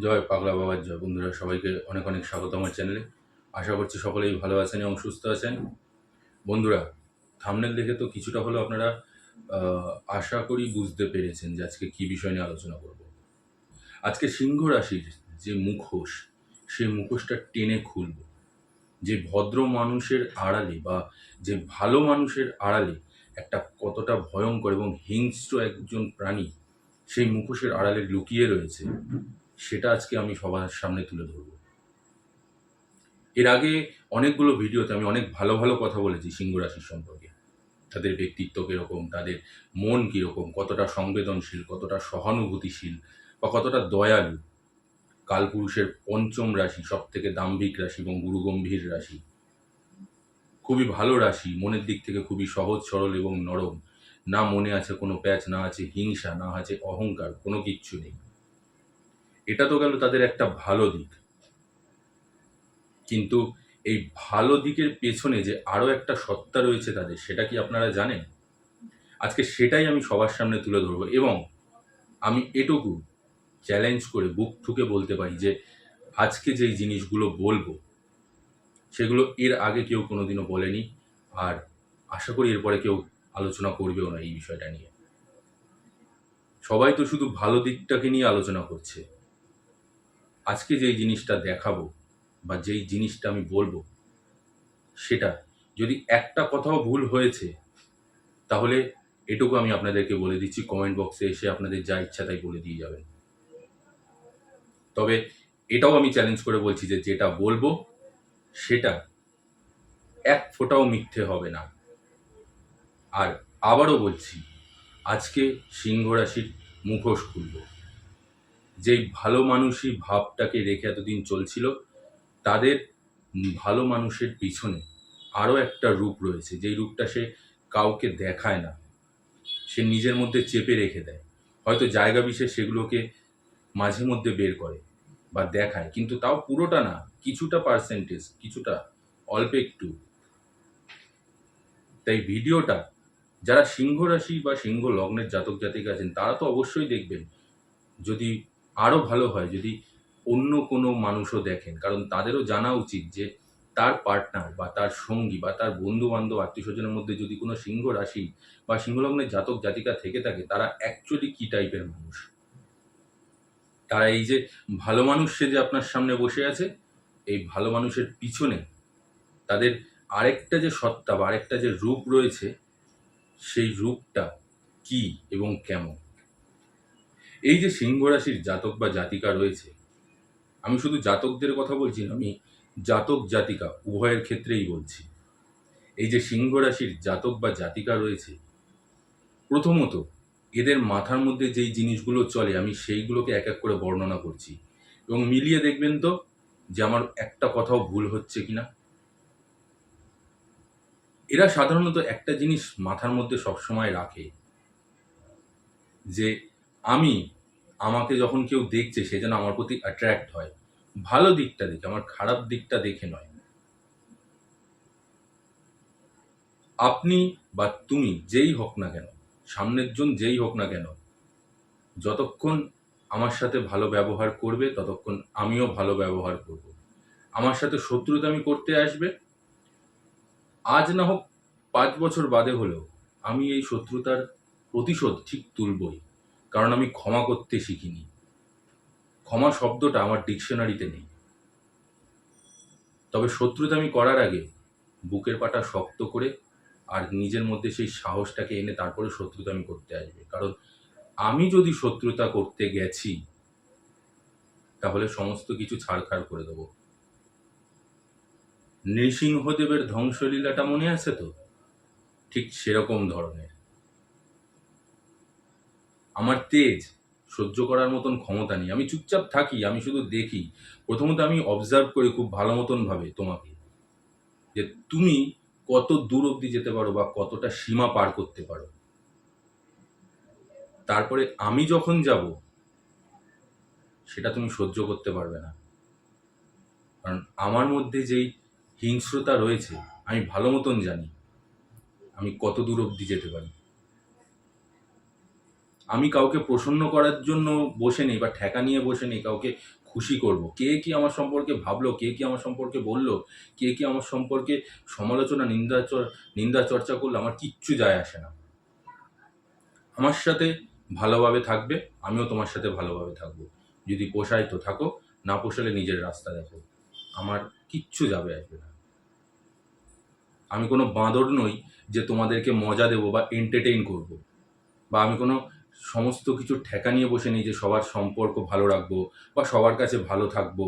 জয় পাগলা বাবার জয়। বন্ধুরা, সবাইকে অনেক অনেক স্বাগত আমার চ্যানেলে। আশা করছি সকলেই ভালো আছেন এবং সুস্থ আছেন। বন্ধুরা, থাম্বনেল দেখে তো কিছুটা হলেও আপনারা আশা করি বুঝতে পেরেছেন যে আজকে কী বিষয় নিয়ে আলোচনা করব। আজকে সিংহ রাশির যে মুখোশ, সেই মুখোশটা টেনে খুলব। যে ভদ্র মানুষের আড়ালে বা যে ভালো মানুষের আড়ালে একটা কতটা ভয়ঙ্কর এবং হিংস্র একজন প্রাণী সেই মুখোশের আড়ালে লুকিয়ে রয়েছে, সেটা আজকে আমি সবার সামনে তুলে ধরব। এর আগে অনেকগুলো ভিডিওতে আমি অনেক ভালো ভালো কথা বলেছি সিংহ রাশির সম্পর্কে। তাদের ব্যক্তিত্ব কীরকম, তাদের মন কীরকম, কতটা সংবেদনশীল, কতটা সহানুভূতিশীল বা কতটা দয়ালু। কালপুরুষের পঞ্চম রাশি, সব থেকে দাম্ভিক রাশি এবং গুরুগম্ভীর রাশি। খুবই ভালো রাশি, মনের দিক থেকে খুবই সহজ সরল এবং নরম। না মনে আছে কোনো প্যাচ, না আছে হিংসা, না আছে অহংকার, কোনো কিচ্ছু নেই। এটা তো গেল তাদের একটা ভালো দিক। কিন্তু এই ভালো দিকের পেছনে যে আরও একটা সত্তা রয়েছে তাদের, সেটা কি আপনারা জানেন? আজকে সেটাই আমি সবার সামনে তুলে ধরবো এবং আমি এটুকু চ্যালেঞ্জ করে বুক ঠুকে বলতে পারি যে আজকে যেই জিনিসগুলো বলবো সেগুলো এর আগে কেউ কোনোদিনও বলেনি, আর আশা করি এরপরে কেউ আলোচনা করবেও না এই বিষয়টা নিয়ে। সবাই তো শুধু ভালো দিকটাকে নিয়ে আলোচনা করছে। আজকে যেই জিনিসটা দেখাবো বা যেই জিনিসটা আমি বলবো, সেটা যদি একটা কথাও ভুল হয়েছে তাহলে এটুকু আমি আপনাদেরকে বলে দিচ্ছি, কমেন্ট বক্সে এসে আপনাদের যা ইচ্ছা তাই বলে দিয়ে যাবেন। তবে এটাও আমি চ্যালেঞ্জ করে বলছি যে যেটা বলবো সেটা এক ফোঁটাও মিথ্যে হবে না। আর আবারও বলছি, আজকে সিংহ রাশির মুখোশ খুলব। যেই ভালো মানুষই ভাবটাকে রেখে এতদিন চলছিল, তাদের ভালো মানুষের পিছনে আরও একটা রূপ রয়েছে, যেই রূপটা সে কাউকে দেখায় না, সে নিজের মধ্যে চেপে রেখে দেয়। হয়তো জায়গা বিশেষ সেগুলোকে মাঝে মধ্যে বের করে বা দেখায়, কিন্তু তাও পুরোটা না, কিছুটা পার্সেন্টেজ, কিছুটা অল্প একটু। তাই ভিডিওটা যারা সিংহ রাশি বা সিংহ লগ্নের জাতক জাতিকা আছেন তারা তো অবশ্যই দেখবেন। যদি আরও ভালো হয় যদি অন্য কোনো মানুষও দেখেন, কারণ তাদেরও জানা উচিত যে তার পার্টনার বা তার সঙ্গী বা তার বন্ধু বান্ধব আত্মীয় স্বজনের মধ্যে যদি কোনো সিংহ রাশি বা সিংহ লগ্নের জাতক জাতিকা থেকে থাকে, তারা অ্যাকচুয়ালি কী টাইপের মানুষ। তারা এই যে ভালো মানুষ সেজে আপনার সামনে বসে আছে, এই ভালো মানুষের পিছনে তাদের আরেকটা যে সত্তা বা আরেকটা যে রূপ রয়েছে, সেই রূপটা কি এবং কেমন। এই যে সিংহ রাশির জাতক বা জাতিকা রয়েছে, আমি শুধু জাতকদের কথা বলছি না, আমি জাতক জাতিকা উভয়ের ক্ষেত্রেই বলছি। এই যে সিংহ রাশির জাতক বা জাতিকা রয়েছে, প্রথমত এদের মাথার মধ্যে যেই জিনিসগুলো চলে আমি সেইগুলোকে এক এক করে বর্ণনা করছি এবং মিলিয়ে দেখবেন তো যে আমার একটা কথাও ভুল হচ্ছে কিনা। এরা সাধারণত একটা জিনিস মাথার মধ্যে সবসময় রাখে যে আমি, আমাকে যখন কেউ দেখছে সে যেন আমার প্রতি অ্যাট্রাক্ট হয়, ভালো দিকটা দেখে, আমার খারাপ দিকটা দেখে নয়। আপনি বা তুমি যেই হোক না কেন, সামনের জন যেই হোক না কেন, যতক্ষণ আমার সাথে ভালো ব্যবহার করবে ততক্ষণ আমিও ভালো ব্যবহার করব। আমার সাথে শত্রুতামি করতে আসবে, আজ না হোক ৫ বছর বাদে হলেও আমি এই শত্রুতার প্রতিশোধ ঠিক তুলবই। কারণ আমি ক্ষমা করতে শিখিনি। ক্ষমা শব্দটা আমার ডিকশনারিতে নেই। তবে শত্রুতামি করার আগে বুকের পাটা শক্ত করে আর নিজের মধ্যে সেই সাহসটাকে এনে তারপরে শত্রুতামি করতে আসবে। কারণ আমি যদি শত্রুতা করতে গেছি তাহলে সমস্ত কিছু ছারখার করে দেব। নৃসিংহদেবের ধ্বংসলীলাটা মনে আছে তো? ঠিক সেরকম ধরনের। আমার তেজ সহ্য করার মতন ক্ষমতা নেই। আমি চুপচাপ থাকি, আমি শুধু দেখি। প্রথমত আমি অবজার্ভ করি খুব ভালো মতন ভাবে তোমাকে, যে তুমি কত দূর অব্দি যেতে পারো বা কতটা সীমা পার করতে পারো। তারপরে আমি যখন যাব সেটা তুমি সহ্য করতে পারবে না। কারণ আমার মধ্যে যেই হিংস্রতা রয়েছে আমি ভালো মতন জানি আমি কত দূর অব্দি যেতে পারি। আমি কাউকে প্রসন্ন করার জন্য বসে নেই বা ঠেকা নিয়ে বসে নেই, কাউকে খুশি করব। কে কি আমার সম্পর্কে ভাবলো, কে কি আমার সম্পর্কে বলল, কে কি আমার সম্পর্কে সমালোচনা, নিন্দা চর্চা করলো, আমার কিচ্ছু যায় আসে না। আমার সাথে ভালোভাবে থাকবে, আমিও তোমার সাথে ভালোভাবে থাকবো। যদি পোষায় তো থাকো, না পোষালে নিজের রাস্তা দেখো। আমার কিচ্ছু যাবে আসবে না। আমি কোনো বাঁদর নই যে তোমাদেরকে মজা দেবো বা এন্টারটেইন করব, বা আমি কোনো সমস্ত কিছু ঠেকা নিয়ে বসে নেই যে সবার সম্পর্ক ভালো রাখবো বা সবার কাছে ভালো থাকবো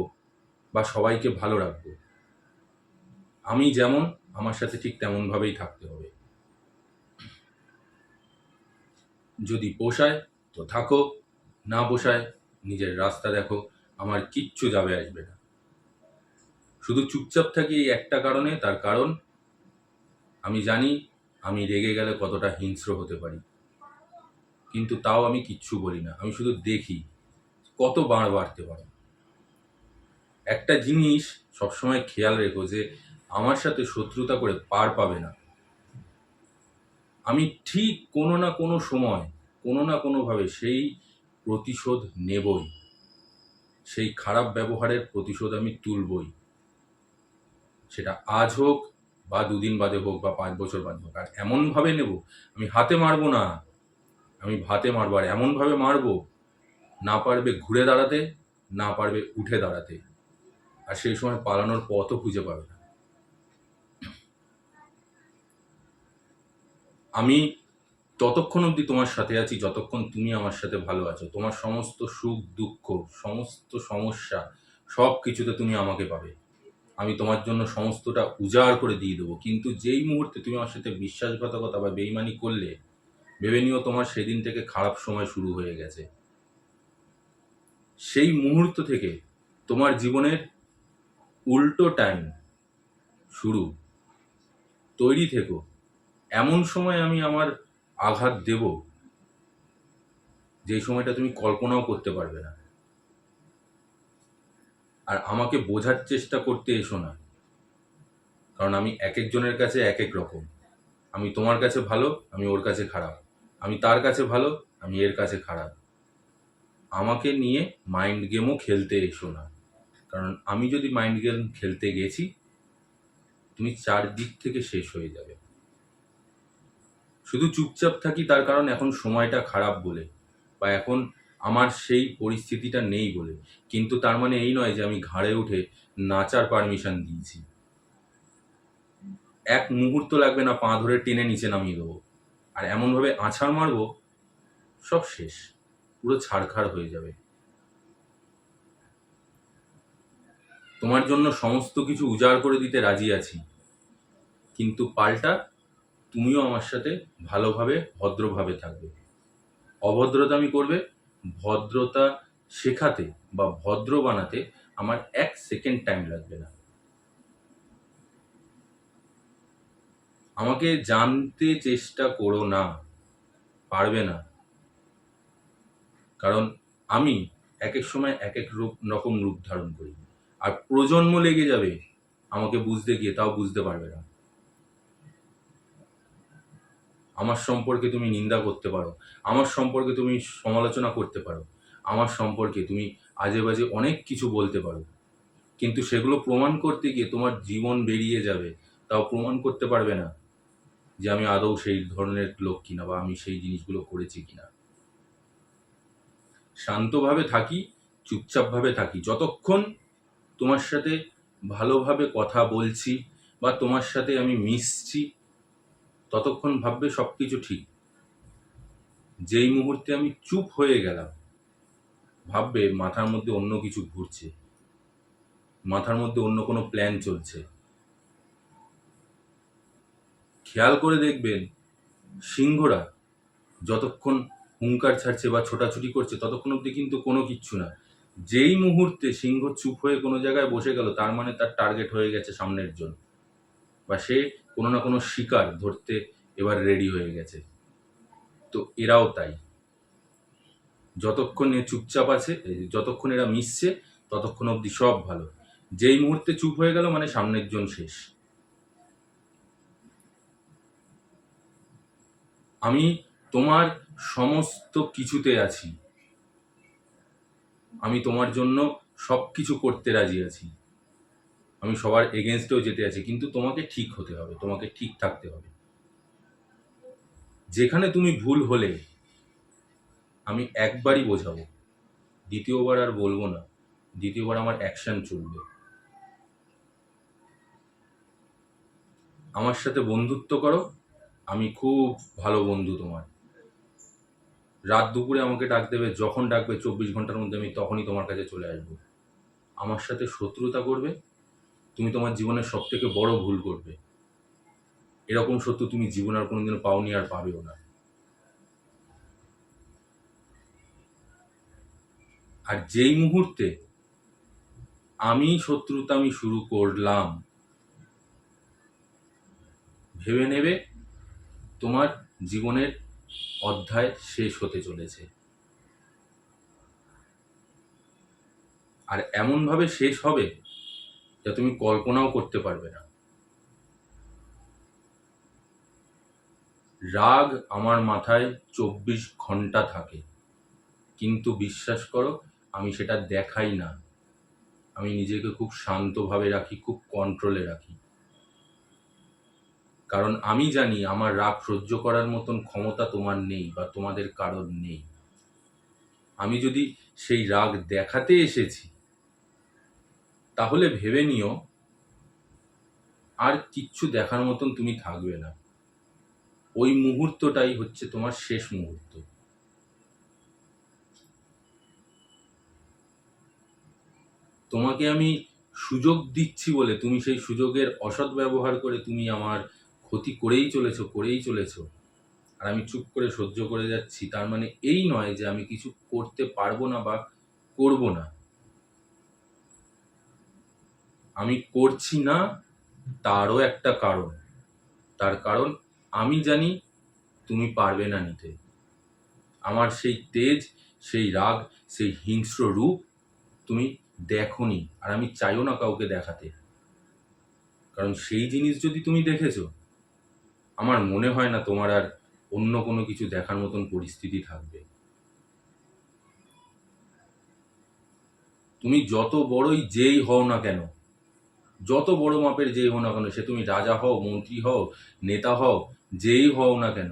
বা সবাইকে ভালো রাখবো। আমি যেমন, আমার সাথে ঠিক তেমনভাবেই থাকতে হবে। যদি পোষায় তো থাকো, না পোষায় নিজের রাস্তা দেখো। আমার কিচ্ছু যাবে আসবে না। শুধু চুপচাপ থাকি এই একটা কারণে, তার কারণ আমি জানি আমি রেগে গেলে কতটা হিংস্র হতে পারি, কিন্তু তাও আমি কিচ্ছু বলি না। আমি শুধু দেখি কত বাড়তে পারো। একটা জিনিস সবসময় খেয়াল রেখো যে আমার সাথে শত্রুতা করে পার পাবে না। আমি ঠিক কোনো না কোনো সময়, কোনো না কোনোভাবে সেই প্রতিশোধ নেবই। সেই খারাপ ব্যবহারের প্রতিশোধ আমি তুলবই। সেটা আজ হোক বা দুদিন বাদে হোক বা 5 বছর বাদে হোক। আর এমনভাবে নেব, আমি হাতে মারবো না, আমি ভাতে মারবো। আর এমনভাবে মারবো, না পারবে ঘুরে দাঁড়াতে, না পারবে উঠে দাঁড়াতে। আর সেই সময় পালানোর পথও খুঁজে পাবে না। আমি ততক্ষণ অবধি তোমার সাথে আছি যতক্ষণ তুমি আমার সাথে ভালো আছো। তোমার সমস্ত সুখ দুঃখ, সমস্ত সমস্যা, সব কিছুতে তুমি আমাকে পাবে। আমি তোমার জন্য সমস্তটা উজাড় করে দিয়ে দেবো। কিন্তু যেই মুহূর্তে তুমি আমার সাথে বিশ্বাসঘাতকতা বা বেইমানি করলে, ভেবে নিও তোমার সেদিন থেকে খারাপ সময় শুরু হয়ে গেছে। সেই মুহূর্ত থেকে তোমার জীবনের উল্টো টাইম শুরু। তৈরি থেকো। এমন সময় আমি আমার আঘাত দেব, যেই সময়টা তুমি কল্পনাও করতে পারবে না। আর আমাকে বোঝার চেষ্টা করতে এসো না, কারণ আমি এক একজনের কাছে এক এক রকম। আমি তোমার কাছে ভালো, আমি ওর কাছে খারাপ। আমি তার কাছে ভালো, আমি এর কাছে খারাপ। আমাকে নিয়ে মাইন্ড গেমও খেলতে এসো না, কারণ আমি যদি মাইন্ড গেম খেলতে গেছি, তুমি চারদিক থেকে শেষ হয়ে যাবে। শুধু চুপচাপ থাকি তার কারণ এখন সময়টা খারাপ বলে, বা এখন আমার সেই পরিস্থিতিটা নেই বলে। কিন্তু তার মানে এই নয় যে আমি ঘাড়ে উঠে নাচার পারমিশন দিয়েছি। এক মুহূর্ত লাগবে না, পা ধরে টেনে নিচে নামিয়ে দেবো। আর এমনভাবে আছাড় মারবো, সব শেষ, পুরো ছাড়খাড় হয়ে যাবে। তোমার জন্য সমস্ত কিছু উজাড় করে দিতে রাজি আছি, কিন্তু পাল্টা তুমিও আমার সাথে ভালোভাবে, ভদ্রভাবে থাকবে। অভদ্রতামি করবে, ভদ্রতা শেখাতে বা ভদ্র বানাতে আমার 1 সেকেন্ড টাইম লাগবে না। আমাকে জানতে চেষ্টা করো না, পারবে না। কারণ আমি এক এক সময় এক এক রকম রূপ ধারণ করি। আর প্রজন্ম লেগে যাবে আমাকে বুঝতে গিয়ে, তাও বুঝতে পারবে না। আমার সম্পর্কে তুমি নিন্দা করতে পারো, আমার সম্পর্কে তুমি সমালোচনা করতে পারো, আমার সম্পর্কে তুমি আজে বাজে অনেক কিছু বলতে পারো, কিন্তু সেগুলো প্রমাণ করতে গিয়ে তোমার জীবন বেরিয়ে যাবে, তাও প্রমাণ করতে পারবে না যে আমি আদৌ সেই ধরনের লোক কিনা বা আমি সেই জিনিসগুলো করেছি কিনা। শান্তভাবে থাকি, চুপচাপভাবে থাকি, যতক্ষণ তোমার সাথে ভালোভাবে কথা বলছি বা তোমার সাথে আমি মিশছি, ততক্ষণ ভাববে সব কিছু ঠিক। যেই মুহূর্তে আমি চুপ হয়ে গেলাম, ভাববে মাথার মধ্যে অন্য কিছু ঘুরছে, মাথার মধ্যে অন্য কোনো প্ল্যান চলছে। খেয়াল করে দেখবেন, সিংহরা যতক্ষণ হুঙ্কার ছাড়ছে বা ছোটাছুটি করছে ততক্ষণ অবধি কিন্তু কোনো কিচ্ছু না। যেই মুহূর্তে সিংহ চুপ হয়ে কোনো জায়গায় বসে গেল, তার মানে তার টার্গেট হয়ে গেছে সামনের জন, বা সে কোনো না কোনো শিকার ধরতে এবার রেডি হয়ে গেছে। তো এরাও তাই, যতক্ষণ এ চুপচাপ আছে, যতক্ষণ এরা মিশছে, ততক্ষণ অবধি সব ভালো। যেই মুহূর্তে চুপ হয়ে গেল মানে সামনের জন শেষ। আমি তোমার সমস্ত কিছুতে আছি। আমি তোমার জন্য সব কিছু করতে রাজি আছি, আমি সবার এগেনস্টেও যেতে আছি, কিন্তু তোমাকে ঠিক হতে হবে, তোমাকে ঠিক থাকতে হবে। যেখানে তুমি ভুল হলে আমি একবারই বোঝাবো, দ্বিতীয়বার আর বলবো না, দ্বিতীয়বার আমার অ্যাকশন চলবে। আমার সাথে বন্ধুত্ব করো, আমি খুব ভালো বন্ধু তোমার। রাত দুপুরে আমাকে ডাক দেবে, যখন ডাকবে 24 ঘন্টার মধ্যে আমি তখনই তোমার কাছে চলে আসবো। আমার সাথে শত্রুতা করবে, তুমি তোমার জীবনের সব থেকে বড় ভুল করবে। এরকম শত্রু তুমি জীবন আর কোনোদিনও পাওনি, আর পাবেও না। আর যেই মুহূর্তে আমি শত্রুতামি শুরু করলাম, ভেবে নেবে তোমার জীবনের অধ্যায় শেষ হতে চলেছে। আর এমনভাবে শেষ হবে যা তুমি কল্পনাও করতে পারবে না। রাগ আমার মাথায় 24 ঘন্টা থাকে, কিন্তু বিশ্বাস করো আমি সেটা দেখাই না। আমি নিজেকে খুব শান্তভাবে রাখি, খুব কন্ট্রোলে রাখি, কারণ আমি জানি আমার রাগ সহ্য করার মতন ক্ষমতা তোমার নেই বা তোমাদের কারোর নেই। আমি যদি সেই রাগ দেখাতে এসেছি, তাহলে ভেবে নিও আর কিচ্ছু দেখার মতন তুমি থাকবে না। ওই মুহূর্তটাই হচ্ছে তোমার শেষ মুহূর্ত। তোমাকে আমি সুযোগ দিচ্ছি বলে তুমি সেই সুযোগের অসৎ ব্যবহার করে তুমি আমার ক্ষতি করেই চলেছো। আর আমি চুপ করে সহ্য করে যাচ্ছি, তার মানে এই নয় যে আমি কিছু করতে পারবো না বা করব না। আমি করছি না, তারও একটা কারণ। তার কারণ আমি জানি তুমি পারবে না নিতে। আমার সেই তেজ, সেই রাগ, সেই হিংস্র রূপ তুমি দেখোনি, আর আমি চাইও না কাউকে দেখাতে। কারণ সেই জিনিস যদি তুমি দেখেছো, আমার মনে হয় না তোমার আর অন্য কোনো কিছু দেখার মতন পরিস্থিতি থাকবে। তুমি যত বড়ই যেই হও না কেন, যত বড় মাপের যেই হও না কেন, সে তুমি রাজা হও, মন্ত্রী হও, নেতা হও, যেই হও না কেন,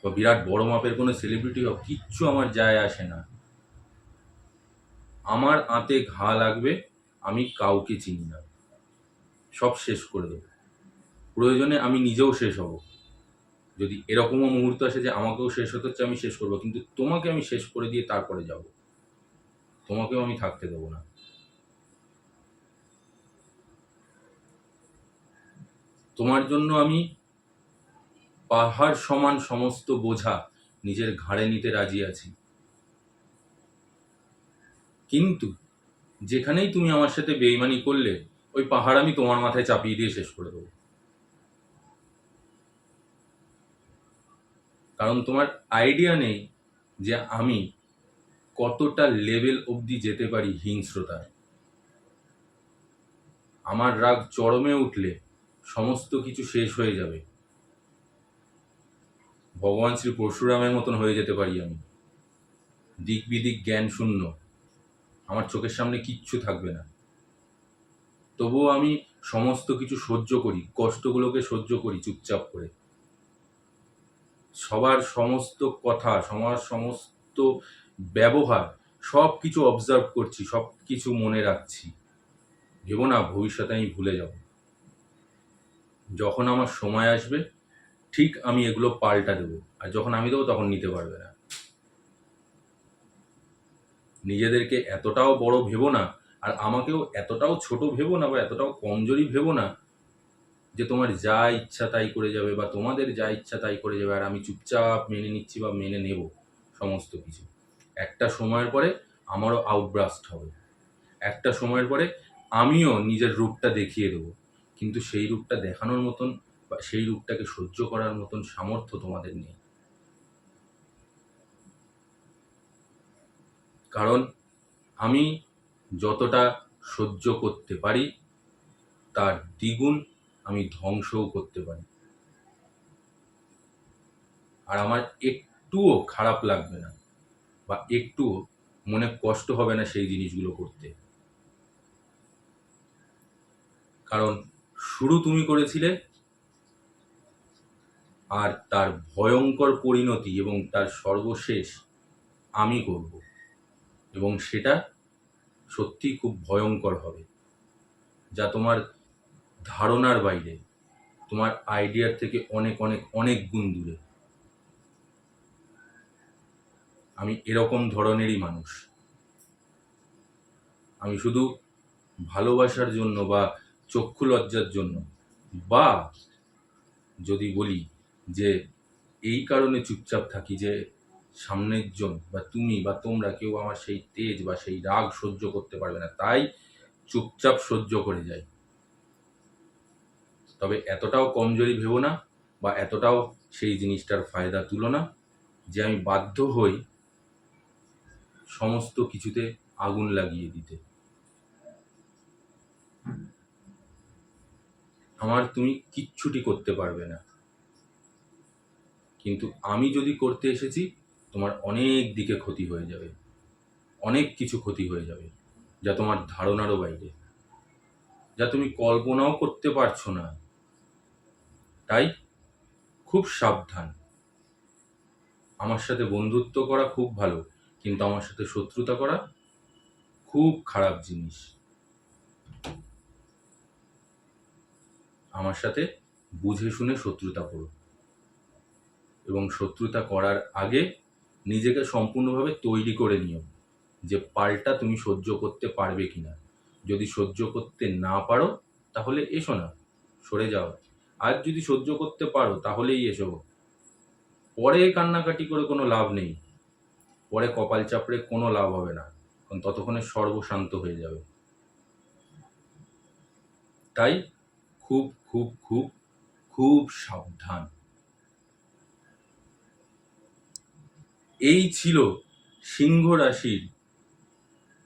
বা বিরাট বড় মাপের কোনো সেলিব্রিটি হও, কিচ্ছু আমার যায় আসে না। আমার আঁতে ঘা লাগবে, আমি কাউকে চিনি না, সব শেষ করে দেবো। প্রয়োজনে আমি নিজেও শেষ হব। যদি এরকমও মুহূর্ত আসে যে আমাকেও শেষ হতে হচ্ছে, আমি শেষ করবো, কিন্তু তোমাকে আমি শেষ করে দিয়ে তারপরে যাব। তোমাকেও আমি থাকতে দেবো না। তোমার জন্য আমি পাহাড় সমান সমস্ত বোঝা নিজের ঘাড়ে নিতে রাজি আছি, কিন্তু যেখানেই তুমি আমার সাথে বেইমানি করলে, ওই পাহাড় আমি তোমার মাথায় চাপিয়ে দিয়ে শেষ করে দেবো। কারণ তোমার আইডিয়া নেই যে আমি কতটা লেভেল অবধি যেতে পারি হিংস্রতায়। আমার রাগ চরমে উঠলে সমস্ত কিছু শেষ হয়ে যাবে। ভগবান শ্রী পরশুরামের মতন হয়ে যেতে পারি আমি, দিক বিদিক জ্ঞান শূন্য, আমার চোখের সামনে কিচ্ছু থাকবে না। তবুও আমি সমস্ত কিছু সহ্য করি, কষ্টগুলোকে সহ্য করি চুপচাপ করে। সবার সমস্ত কথা, সবার সমস্ত ব্যবহার, সব কিছু অবজার্ভ করছি, সব কিছু মনে রাখছি। ভেবো না ভবিষ্যতে আমি ভুলে যাব। যখন আমার সময় আসবে ঠিক আমি এগুলো পাল্টা দেবো, আর যখন আমি দেবো তখন নিতে পারবে না। নিজেদেরকে এতটাও বড় ভেবো না, আর আমাকেও এতটাও ছোট ভেবো না বা এতটাও কমজোরি ভেবো না যে তোমার যা ইচ্ছা তাই করে যাবে বা তোমাদের যা ইচ্ছা তাই করে যাবে আর আমি চুপচাপ মেনে নিচ্ছি বা মেনে নেব সমস্ত কিছু। একটা সময়ের পরে আমারও আউটব্রাস্ট হবে, একটা সময়ের পরে আমিও নিজের রূপটা দেখিয়ে দেবো, কিন্তু সেই রূপটা দেখানোর মতন বা সেই রূপটাকে সহ্য করার মতন সামর্থ্য তোমাদের নেই। কারণ আমি যতটা সহ্য করতে পারি তার দ্বিগুণ আমি ধ্বংসও করতে পারি। আর আমার একটুও খারাপ লাগবে না বা একটুও মনে কষ্ট হবে না সেই জিনিসগুলো করতে। কারণ শুরু তুমি করেছিলে, আর তার ভয়ঙ্কর পরিণতি এবং তার সর্বশেষ আমি করব, এবং সেটা সত্যি খুব ভয়ঙ্কর হবে, যা তোমার ধারণার বাইরে, তোমার আইডিয়ার থেকে অনেক অনেক অনেক গুণ দূরে। আমি এরকম ধরনেরই মানুষ। আমি শুধু ভালোবাসার জন্য বা চক্ষু লজ্জার জন্য, বা যদি বলি যে এই কারণে চুপচাপ থাকি যে সামনের জন বা তুমি বা তোমরা কেউ আমার সেই তেজ বা সেই রাগ সহ্য করতে পারবে না, তাই চুপচাপ সহ্য করে যাই। তবে এতটাও কমজোরি ভেবো না, বা এতটাও সেই জিনিসটার ফায়দা তুলো না যে আমি বাধ্য হই সমস্ত কিছুতে আগুন লাগিয়ে দিতে। আমার তুমি কিচ্ছুটি করতে পারবে না, কিন্তু আমি যদি করতে এসেছি তোমার অনেক দিকে ক্ষতি হয়ে যাবে, অনেক কিছু ক্ষতি হয়ে যাবে, যা তোমার ধারণারও বাইরে, যা তুমি কল্পনাও করতে পারছো না। তাই খুব সাবধান। আমার সাথে বন্ধুত্ব করা খুব ভালো, কিন্তু আমার সাথে শত্রুতা করা খুব খারাপ জিনিস। আমার সাথে বুঝে শুনে শত্রুতা করো, এবং শত্রুতা করার আগে নিজেকে সম্পূর্ণভাবে তৈরি করে নিও যে পাল্টা তুমি সহ্য করতে পারবে কিনা। যদি সহ্য করতে না পারো তাহলে এসো না, সরে যাও। আর যদি সহ্য করতে পারো তাহলেই এসো। পরে কান্নাকাটি করে কোনো লাভ নেই, পরে কপাল চাপড়ে কোনো লাভ হবে না, কারণ ততক্ষণে সর্বশান্ত হয়ে যাবে। তাই খুব খুব খুব খুব সাবধান। এই ছিল সিংহ রাশির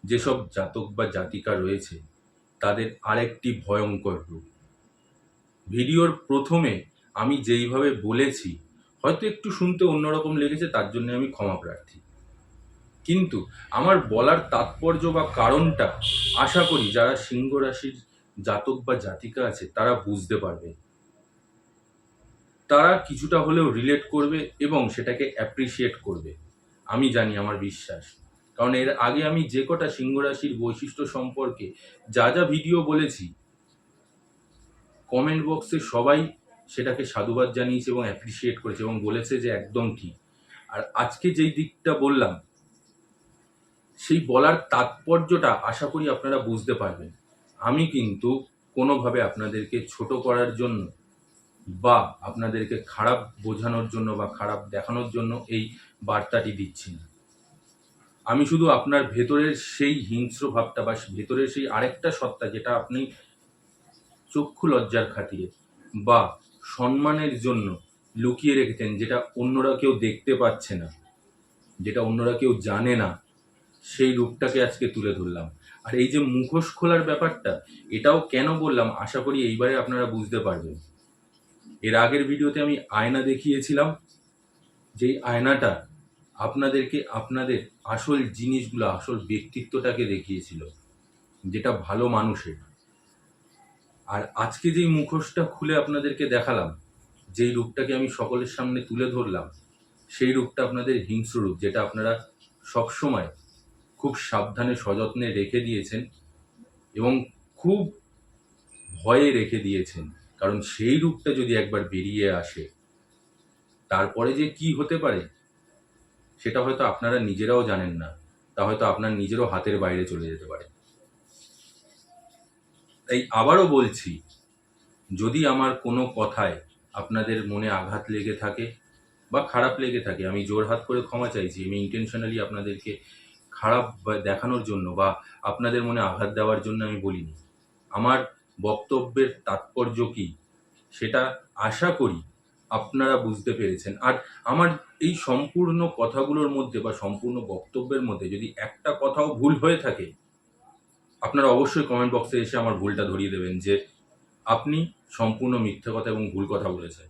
যেসব জাতক বা জাতিকা রয়েছে তাদের আরেকটি ভয়ঙ্কর রূপ। ভিডিওর প্রথমে আমি যেইভাবে বলেছি হয়তো একটু শুনতে অন্যরকম লেগেছে, তার জন্য আমি ক্ষমা প্রার্থী। কিন্তু আমার বলার তাৎপর্য বা কারণটা আশা করি যারা সিংহ রাশির জাতক বা জাতিকা আছে তারা বুঝতে পারবে, তারা কিছুটা হলেও রিলেট করবে এবং সেটাকে অ্যাপ্রিসিয়েট করবে। আমি জানি, আমার বিশ্বাস। কারণ এর আগে আমি যে কটা সিংহ রাশির বৈশিষ্ট্য সম্পর্কে যা যা ভিডিও বলেছি, কমেন্ট বক্সে সবাই সেটাকে সাধুবাদ জানিয়েছে এবং অ্যাপ্রিসিয়েট করেছে এবং বলেছে যে একদম ঠিক। আর আজকে যেই দিকটা বললাম সেই বলার তাৎপর্যটা আশা করি আপনারা বুঝতে পারবেন। আমি কিন্তু কোনোভাবে আপনাদেরকে ছোট করার জন্য বা আপনাদেরকে খারাপ বোঝানোর জন্য বা খারাপ দেখানোর জন্য এই বার্তাটি দিচ্ছি না। আমি শুধু আপনার ভেতরের সেই হিংস্র ভাবটা বা ভেতরের সেই আরেকটা সত্তা যেটা আপনি চক্ষু লজ্জার খাতিরে বা সম্মানের জন্য লুকিয়ে রেখেছেন, যেটা অন্যরা কেউ দেখতে পাচ্ছে না, যেটা অন্যরা কেউ জানে না, সেই রূপটাকে আজকে তুলে ধরলাম। আর এই যে মুখোশ খোলার ব্যাপারটা, এটাও কেন বললাম আশা করি এইবারে আপনারা বুঝতে পারবেন। এর আগের ভিডিওতে আমি আয়না দেখিয়েছিলাম, যেই আয়নাটা আপনাদেরকে আপনাদের আসল জিনিসগুলো, আসল ব্যক্তিত্বটাকে দেখিয়েছিল, যেটা ভালো মানুষের। আর আজকে যেই মুখোশটা খুলে আপনাদেরকে দেখালাম, যেই রূপটাকে আমি সকলের সামনে তুলে ধরলাম, সেই রূপটা আপনাদের হিংস্র রূপ, যেটা আপনারা সবসময় খুব সাবধানে সযত্নে রেখে দিয়েছেন এবং খুব ভয়ে রেখে দিয়েছেন। কারণ সেই রূপটা যদি একবার বেরিয়ে আসে তারপরে যে কি হতে পারে সেটা হয়তো আপনারা নিজেরাও জানেন না, তা হয়তো আপনার নিজেরও হাতের বাইরে চলে যেতে পারে। তাই আবারও বলছি, যদি আমার কোনো কথায় আপনাদের মনে আঘাত লেগে থাকে বা খারাপ লেগে থাকে, আমি জোরহাত করে ক্ষমা চাইছি। আমি ইন্টেনশনালি আপনাদেরকে খারাপ বা দেখানোর জন্য বা আপনাদের মনে আঘাত দেওয়ার জন্য আমি বলিনি। আমার বক্তব্যের তাৎপর্য কী সেটা আশা করি আপনারা বুঝতে পেরেছেন। আর আমার এই সম্পূর্ণ কথাগুলোর মধ্যে বা সম্পূর্ণ বক্তব্যের মধ্যে যদি একটা কথাও ভুল হয়ে থাকে, আপনারা অবশ্যই কমেন্ট বক্সে এসে আমার ভুলটা ধরিয়ে দেবেন যে আপনি সম্পূর্ণ মিথ্যে কথা এবং ভুল কথা বলেছেন।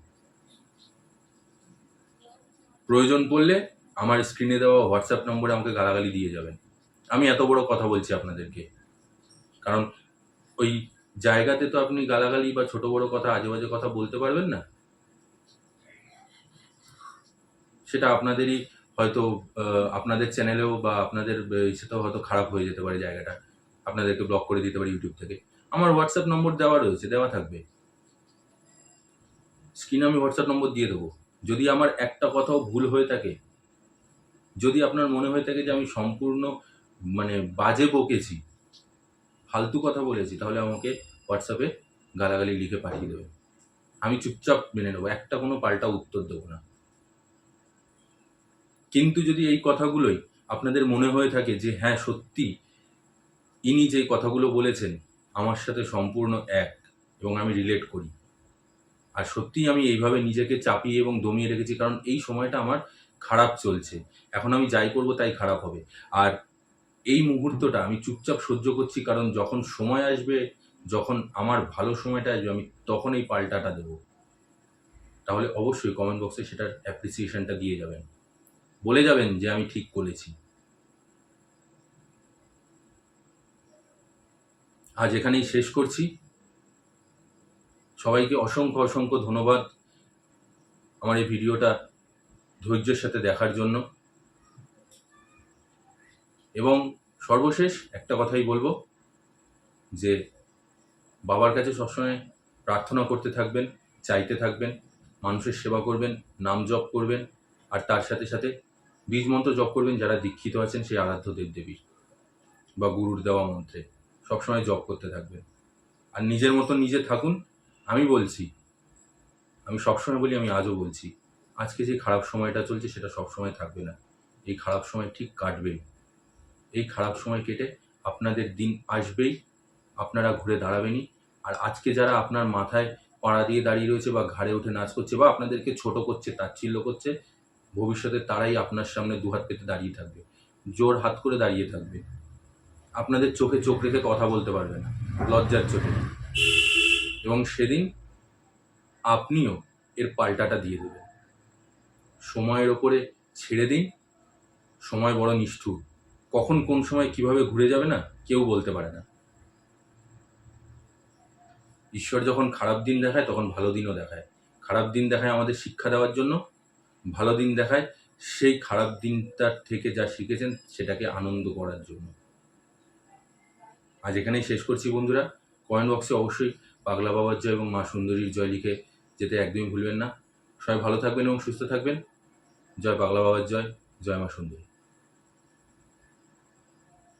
প্রয়োজন পড়লে আমার স্ক্রিনে দেওয়া হোয়াটসঅ্যাপ নম্বরে আমাকে গালাগালি দিয়ে যাবেন। আমি এত বড় কথা বলছি আপনাদেরকে, কারণ ওই জায়গাতে তো আপনি গালাগালি বা ছোট বড় কথা, আজে বাজে কথা বলতে পারবেন না। সেটা আপনাদেরই হয়তো আপনাদের চ্যানেলেও বা আপনাদের সেটাও হয়তো খারাপ হয়ে যেতে পারে জায়গাটা। আপনাদেরকে ব্লক করে দিতে পারে ইউটিউব থেকে। আমার হোয়াটসঅ্যাপ নম্বর দেওয়া রয়েছে, দেওয়া থাকবে। স্ক্রিনে আমি হোয়াটসঅ্যাপ নম্বর দিয়ে দেবো। যদি আমার একটা কথাও ভুল হয়ে থাকে, যদি আপনার মনে হয়ে থাকে যে আমি সম্পূর্ণ বাজে বকেছি, ফালতু কথা বলেছি, তাহলে আমাকে হোয়াটসঅ্যাপে গালাগালি লিখে পাঠিয়ে দেবেন। আমি চুপচাপ মেনে নেবো, একটা কোনো পাল্টা উত্তর দেবো না। কিন্তু যদি এই কথাগুলোই আপনাদের মনে হয়ে থাকে যে হ্যাঁ সত্যি ইনি যে কথাগুলো বলেছেন আমার সাথে সম্পূর্ণ এক এবং আমি রিলেট করি, আর সত্যিই আমি এইভাবে নিজেকে চাপিয়ে এবং দমিয়ে রেখেছি, কারণ এই সময়টা আমার খারাপ চলছে, এখন আমি যাই করব তাই খারাপ হবে, আর এই মুহূর্তটা আমি চুপচাপ সহ্য করছি, কারণ যখন সময় আসবে, যখন আমার ভালো সময়টা আসবে, আমি তখন এই পাল্টাটা দেবো। তাহলে অবশ্যই কমেন্ট বক্সে সেটার অ্যাপ্রিসিয়েশনটা দিয়ে যাবেন, বলে যাবেন যে আমি ঠিক বলেছি। আজ এখানেই শেষ করছি। সবাইকে অসংখ্য অসংখ্য ধন্যবাদ আমার এই ভিডিওটা ধৈর্যের সাথে দেখার জন্য। এবং সর্বশেষ একটা কথাই বলবো যে বাবার কাছে সবসময় প্রার্থনা করতে থাকবেন, চাইতে থাকবেন, মানুষের সেবা করবেন, নাম জপ করবেন, আর তার সাথে সাথে বীজ মন্ত্র জপ করবেন যারা দীক্ষিত আছেন সেই আরাধ্য দেবদেবীর বা গুরুর দেওয়া মন্ত্রে সবসময় জপ করতে থাকবেন। আর নিজের মতো নিজে থাকুন। আমি বলছি, আমি সবসময় বলি, আমি আজও বলছি, আজকে যে খারাপ সময়টা চলছে সেটা সবসময় থাকবে না, এই খারাপ সময় ঠিক কাটবেই। এই খারাপ সময় কেটে আপনাদের দিন আসবেই, আপনারা ঘুরে দাঁড়াবেনই। আর আজকে যারা আপনার মাথায় পাড়া দিয়ে দাঁড়িয়ে রয়েছে বা ঘাড়ে উঠে নাচ করছে বা আপনাদেরকে ছোট করছে, তাচ্ছিল্য করছে, ভবিষ্যতে তারাই আপনার সামনে দুহাত পেতে দাঁড়িয়ে থাকবে, জোর হাত করে দাঁড়িয়ে থাকবে, আপনাদের চোখে চোখ রেখে কথা বলতে পারবে না, লজ্জার চোখে। এবং সেদিন আপনিও এর পাল্টাটা দিয়ে দেবেন। সময়ের ওপরে ছেড়ে দিন, সময় বড় নিষ্ঠুর, কখন কোন সময় কিভাবে ঘুরে যাবে না কেউ বলতে পারে না। ঈশ্বর যখন খারাপ দিন দেখায় তখন ভালো দিনও দেখায়। খারাপ দিন দেখায় আমাদের শিক্ষা দেওয়ার জন্য, ভালো দিন দেখায় সেই খারাপ দিনটার থেকে যা শিখেছেন সেটাকে আনন্দ করার জন্য। আজ এখানেই শেষ করছি বন্ধুরা। কমেন্ট বক্সে অবশ্যই পাগলা বাবার জয় এবং মা সুন্দরীর জয় লিখে যেতে একদমই ভুলবেন না। সবাই ভালো থাকবেন এবং সুস্থ থাকবেন। জয় পাগলা বাবার জয়, জয় মা সুন্দরী।